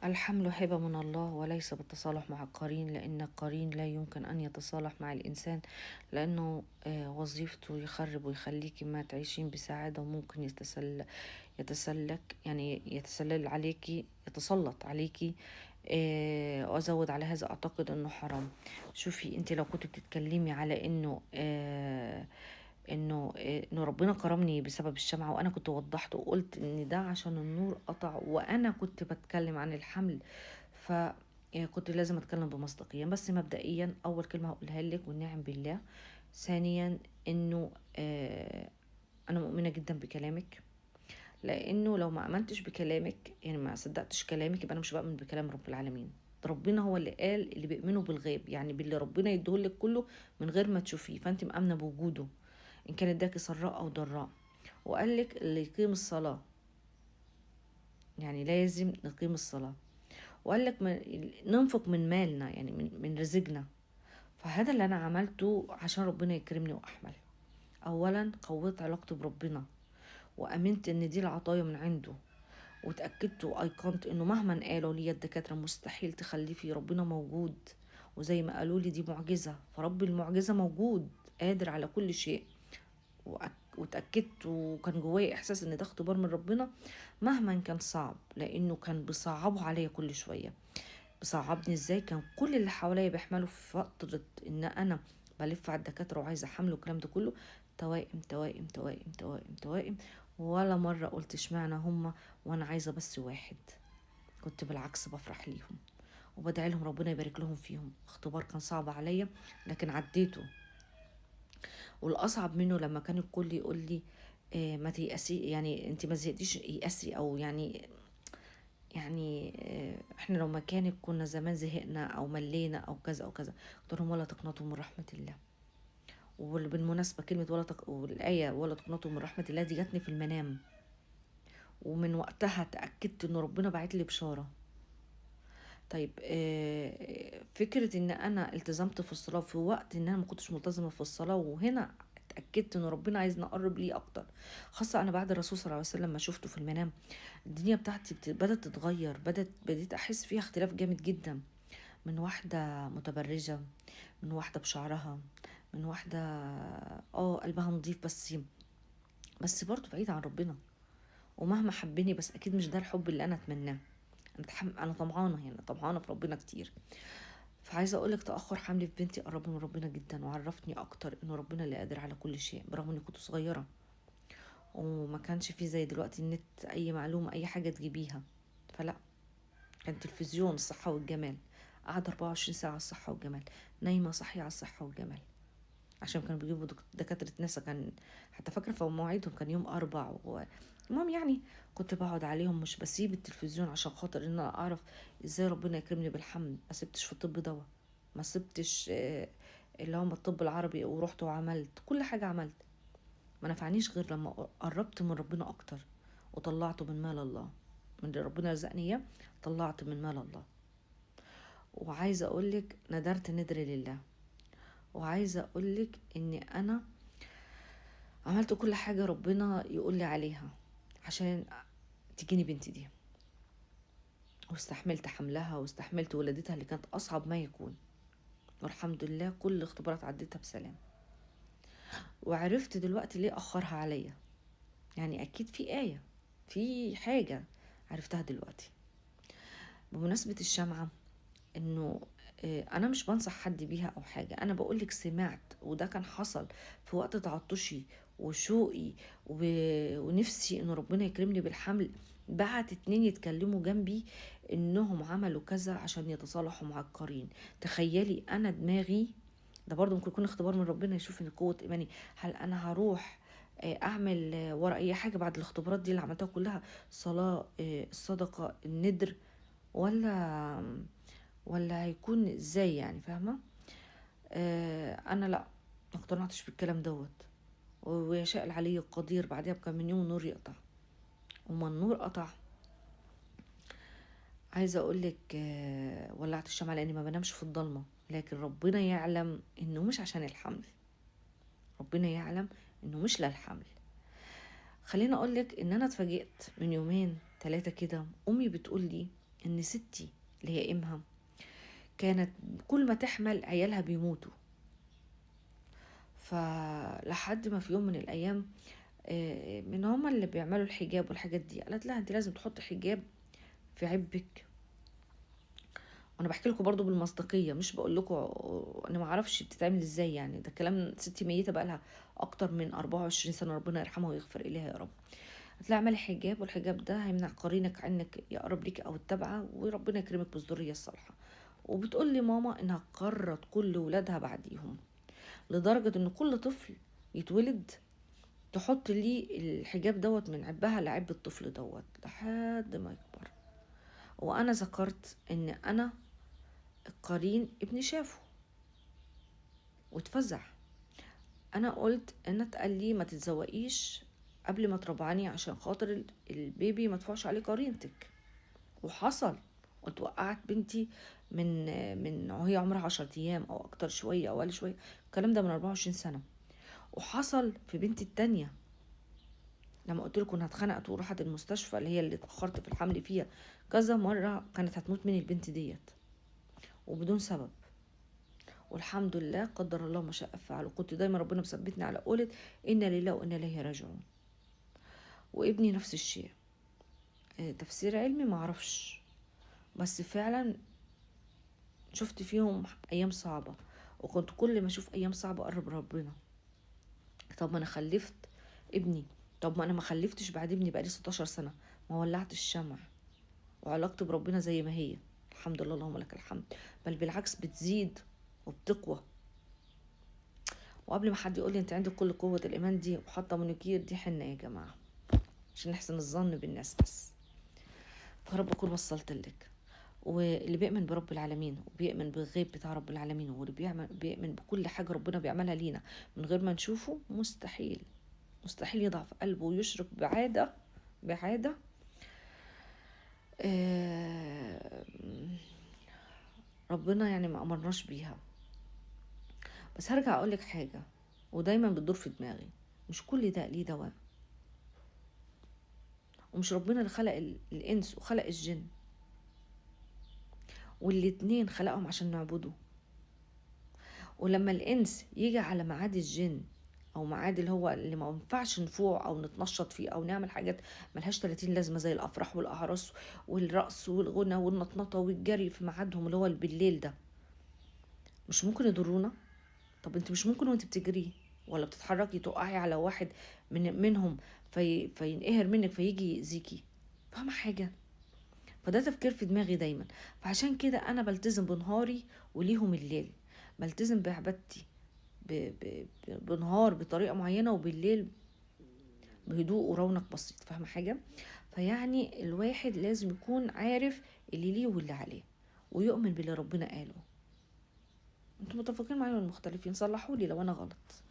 الحمل هبة من الله وليس بالتصالح مع القرين، لأن القرين لا يمكن أن يتصالح مع الإنسان، لأنه وظيفته يخرب ويخليكي ما تعيشين بسعادة، وممكن يتسلك يعني يتسلل عليكي، يتسلط عليكي. وأزود على هذا أعتقد أنه حرام. شوفي أنت لو كنت بتتكلمي على انه ربنا كرمني بسبب الشمعة، وانا كنت وضحت وقلت ان ده عشان النور قطع، وانا كنت بتكلم عن الحمل، ف كنت لازم اتكلم بمصداقية. بس مبدئيا اول كلمة هقولها لك والنعم بالله. ثانيا انه انا مؤمنة جدا بكلامك، لانه لو ما امنتش بكلامك يعني ما صدقتش كلامك يبقى انا مش بؤمن بكلام رب العالمين. ده ربنا هو اللي قال اللي بيؤمنوا بالغيب، يعني باللي ربنا يديهولك كله من غير ما تشوفيه، فانت مأمنة بوجوده ان كان اداكي سراء او ضراء. وقال لك اللي يقيم الصلاة، يعني لازم نقيم الصلاة. وقال لك ننفق من مالنا، يعني من رزقنا. فهذا اللي انا عملته عشان ربنا يكرمني واحمل. اولا قويت علاقتي بربنا، وامنت ان دي العطايا من عنده، وتأكدت وأيقنت إنه مهما قالوا لي الدكاترة مستحيل تخلي في ربنا موجود. وزي ما قالوا لي دي معجزة، فرب المعجزة موجود قادر على كل شيء. وتأكدت وكان جوايا إحساس إن ده اختبار من ربنا مهما كان صعب، لأنه كان بيصعبه عليا كل شوية. بصعبني إزاي؟ كان كل اللي حواليا بيحملوا في فترة إن أنا بلف على الدكاترة وعايزة حمل والكلام ده كله توائم توائم توائم توائم توائم. ولا مرة قلت اشمعنى هما وانا عايزة بس واحد. كنت بالعكس بفرح ليهم وبدعي لهم ربنا يبارك لهم فيهم. اختبار كان صعب عليا لكن عديته. والاصعب منه لما كان الكل يقول لي ما تيأسي، يعني انت ما زهقتيش يأسي، او يعني احنا لو مكانك كنا زمان زهقنا او ملينا او كذا او كذا. قلت لهم ولا تقنطوا من رحمة الله. وبالمناسبة كلمة والآية ولا تقنطوا من رحمة الله دي جاتني في المنام، ومن وقتها تأكدت ان ربنا بعت لي بشارة. طيب فكرة ان انا التزمت في الصلاة في وقت ان انا ما كنتش ملتزمة في الصلاة، وهنا اتأكدت ان ربنا عايزني اقرب ليه اكتر. خاصة انا بعد الرسول صلى الله عليه وسلم ما شفته في المنام، الدنيا بتاعتي بدأت تتغير، بديت احس فيها اختلاف جامد جدا. من واحدة متبرجة، من واحدة بشعرها، من واحدة قلبها نظيف، بس برضه بعيدة عن ربنا. ومهما حبني بس اكيد مش ده الحب اللي انا اتمناه. انا طمعانه، يعني طمعانه في ربنا كتير. فعايزه اقولك تاخر حملي في بنتي قرب من ربنا جدا، وعرفني اكتر انه ربنا اللي قادر على كل شيء، برغم اني كنت صغيره وما كانش فيه زي دلوقتي النت اي معلومه اي حاجه تجيبيها. فلا، كان تلفزيون الصحه والجمال، قاعده 24 ساعه على الصحه والجمال، نايمه صحيه على الصحه والجمال. عشان كانوا بيجيبوا دكاترة نسا، كان حتى فاكرة في مواعيدهم كان يوم أربع المهم يعني كنت بقعد عليهم، مش بسيب التلفزيون عشان خاطر ان انا اعرف ازاي ربنا يكرمني بالحمل. ما سبتش في الطب دوا، ما سبتش اللي هم الطب العربي، ورحت وعملت كل حاجة عملت. ما نفعنيش غير لما قربت من ربنا اكتر وطلعته من مال الله، من اللي ربنا رزقني اياه طلعت من مال الله. وعايزة اقولك ندرت ندر لله. وعايزة اقولك اني انا عملت كل حاجة ربنا يقول لي عليها عشان تجيني بنتي دي، واستحملت حملها واستحملت ولادتها اللي كانت أصعب ما يكون، والحمد لله كل الاختبارات عديتها بسلام. وعرفت دلوقتي ليه أخرها عليا، يعني أكيد في آية، في حاجة عرفتها دلوقتي. بمناسبة الشمعة، انه انا مش بنصح حد بيها او حاجة، انا بقولك سمعت وده كان حصل في وقت تعطشي وشوقي ونفسي ان ربنا يكرمني بالحمل. بعت 2 يتكلموا جنبي انهم عملوا كذا عشان يتصالحوا مع القرين. تخيلي انا دماغي، ده برضو ممكن يكون اختبار من ربنا يشوف ان قوة ايماني. هل انا هروح اعمل ورا اي حاجة بعد الاختبارات دي اللي عملتها كلها؟ صلاة، الصدقة، الندر، ولا هيكون ازاي؟ يعني فاهمة. انا لا، ما اقتنعتش بالكلام دوت. ويشاء العلي القدير بعدها بكم من يوم النور يقطع. وما النور قطع، عايزه اقولك ولعت الشمعة لاني ما بنامش في الضلمه، لكن ربنا يعلم انه مش عشان الحمل، ربنا يعلم انه مش للحمل. خليني اقولك ان انا اتفاجئت من يومين 3 كده، امي بتقول لي ان ستي اللي هي امها كانت كل ما تحمل عيالها بيموتوا. فلحد ما في يوم من الايام من هما اللي بيعملوا الحجاب والحاجات دي، قالت لها انت لازم تحط حجاب في عبك. وانا بحكي لكم برضو بالمصداقيه، مش بقول لكم انا ما اعرفش بتتعمل ازاي، يعني ده كلام ستي ميته بقى لها اكتر من 24 سنه، ربنا يرحمها ويغفر اليها يا رب. هتلاقي اعملي حجاب، والحجاب ده هيمنع قرينك عنك يقرب لك او التبعه، وربنا يكرمك بالذريه الصالحه. وبتقول لي ماما انها قرت كل ولادها بعديهم، لدرجه ان كل طفل يتولد تحط لي الحجاب دوت من عبها لعب الطفل دوت لحد ما يكبر. وانا ذكرت ان انا القرين ابني شافه واتفزع. انا قلت ان اتقال لي ما تتزوقيش قبل ما تربعني عشان خاطر البيبي ما تفعش عليه قرينتك. وحصل، قلت وقعت بنتي من وهي عمرها 10 ايام او اكتر شويه او اقل شويه، الكلام ده من 24 سنه. وحصل في بنتي التانية لما قلت لكم انها اتخنقت وراحت المستشفى، اللي هي اللي اتاخرت في الحمل فيها كذا مره، كانت هتموت من البنت ديت وبدون سبب. والحمد لله قدر الله ما شاء فعل، وكنت دايما ربنا مثبتني على قولة إنا لله وإنا إليه راجعون. وابني نفس الشيء. تفسير علمي معرفش، بس فعلا شفت فيهم أيام صعبة، وكنت كل ما أشوف أيام صعبة أقرب ربنا. طب ما أنا خلفت ابني، طب ما أنا ما خلفتش بعد ابني بقالي 16 سنة، ما ولعت الشمع، وعلاقتي بربنا زي ما هي الحمد لله اللهم لك الحمد، بل بالعكس بتزيد وبتقوى. وقبل ما حد يقول لي انت عندك كل قوة الإيمان دي وحاطة منوكير، دي حنة يا جماعة عشان نحسن الظن بالناس بس. فرب أكون وصلت لك. واللي بيؤمن برب العالمين وبيؤمن بالغيب بتاع رب العالمين، واللي بيؤمن بكل حاجة ربنا بيعملها لينا من غير ما نشوفه، مستحيل يضعف قلبه ويشرك بعادة آه، ربنا يعني ما أمرناش بيها. بس هرجع أقولك حاجة ودايما بتدور في دماغي، مش كل ده ليه دواء؟ ومش ربنا اللي خلق الإنس وخلق الجن، والاتنين خلقهم عشان نعبده؟ ولما الإنس يجي على ميعاد الجن أو ميعاد اللي هو اللي ما ينفعش نفوع أو نتنشط فيه أو نعمل حاجات ملهاش 30 لازمة زي الأفراح والأعراس والرقص والغنى والنطنطة والجري في ميعادهم اللي هو بالليل ده، مش ممكن يضرونا؟ طب انت مش ممكن وانت بتجري ولا بتتحركي تقعي على واحد منهم فينقهر منك فيجي يأذيكي؟ فاهمة حاجة؟ فده تفكير في دماغي دايما. فعشان كده انا بلتزم بنهاري وليهم الليل، بلتزم بعبادتي بنهار بطريقة معينة، وبالليل بهدوء ورونق بسيط. فاهمة حاجة؟ فيعني الواحد لازم يكون عارف اللي ليه واللي عليه، ويؤمن باللي ربنا قاله. انتوا متفقين معايا ولا مختلفين؟ صلحولي لو انا غلط.